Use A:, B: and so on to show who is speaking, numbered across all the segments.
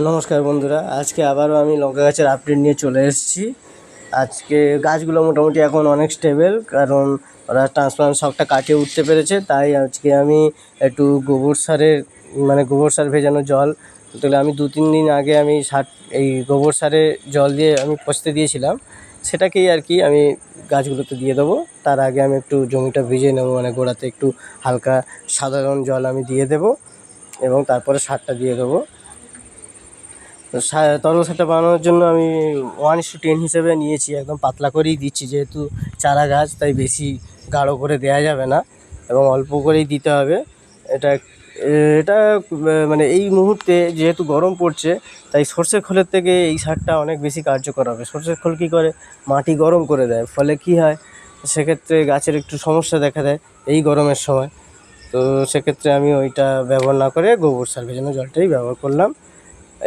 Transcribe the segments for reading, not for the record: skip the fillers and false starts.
A: নমস্কার বন্ধুরা, আজকে আবারও আমি লঙ্কা গাছের আপডেট নিয়ে চলে এসেছি। আজকে গাছগুলো মোটামুটি এখন অনেক স্টেবল, কারণ ওরা ট্রান্সপ্লান্ট শকটা কাটিয়ে উঠতে পেরেছে। তাই আজকে আমি একটু গোবর সার ভেজানো জল তাহলে আমি 2-3 দিন আগে আমি এই গোবর সারে জল দিয়ে আমি পচতে দিয়েছিলাম, সেটাকেই আর কি আমি গাছগুলোতে দিয়ে দেবো। তার আগে আমি একটু জমিটা ভিজিয়ে নেবো, মানে গোড়াতে একটু হালকা সাধারণ জল আমি দিয়ে দেবো এবং তারপরে সারটা দিয়ে দেবো। তরল সারটা বানানোর জন্য আমি 1:10 হিসেবে নিয়েছি, একদম পাতলা করেই দিচ্ছি, যেহেতু চারা গাছ তাই বেশি গাঢ় করে দেওয়া যাবে না এবং অল্প করেই দিতে হবে। এটা এটা মানে এই মুহূর্তে যেহেতু গরম পড়ছে, তাই সর্ষের খোলের থেকে এই সারটা অনেক বেশি কার্যকর হবে। সর্ষের খোল কী করে, মাটি গরম করে দেয়, ফলে কী হয়, সেক্ষেত্রে গাছের একটু সমস্যা দেখা দেয় এই গরমের সময়। তো সেক্ষেত্রে আমি ওইটা ব্যবহার না করে গোবর সার ভেজানো জলটাই ব্যবহার করলাম।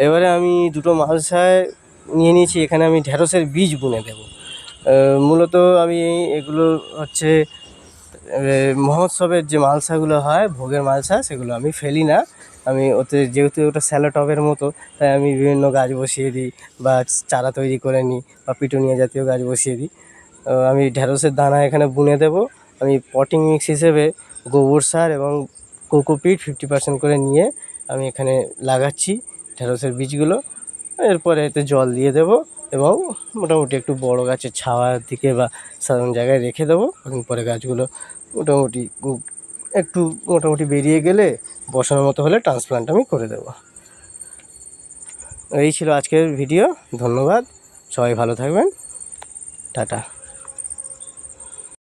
A: এবারে আমি দুটো মালসায় নিয়ে নিয়েছি, এখানে আমি ঢ্যাঁড়সের বীজ বুনে দেবো। মূলত আমি এগুলো হচ্ছে মহোৎসবের যে মালসাগুলো হয়, ভোগের মালসা, সেগুলো আমি ফেলি না। আমি ওতে, যেহেতু ওটা স্যালো টবের মতো, তাই আমি বিভিন্ন গাছ বসিয়ে দিই বা চারা তৈরি করে নিই বা পিটুনিয়া জাতীয় গাছ বসিয়ে দিই। আমি ঢ্যাঁড়সের দানা এখানে বুনে দেবো। আমি পটিং মিক্স হিসেবে গোবর সার এবং কোকোপিট 50% করে নিয়ে আমি এখানে লাগাচ্ছি ঢ্যাঁড়সের বীজগুলো। এরপরে এতে জল দিয়ে দেবো এবং মোটামুটি একটু বড় গাছের ছাওয়ার দিকে বা সাধারণ জায়গায় রেখে দেবো। পরে গাছগুলো মোটামুটি একটু বেরিয়ে গেলে বসানোর মতো হলে ট্রান্সপ্লান্ট আমি করে দেবো। এই ছিল আজকের ভিডিও। ধন্যবাদ, সবাই ভালো থাকবেন, টাটা।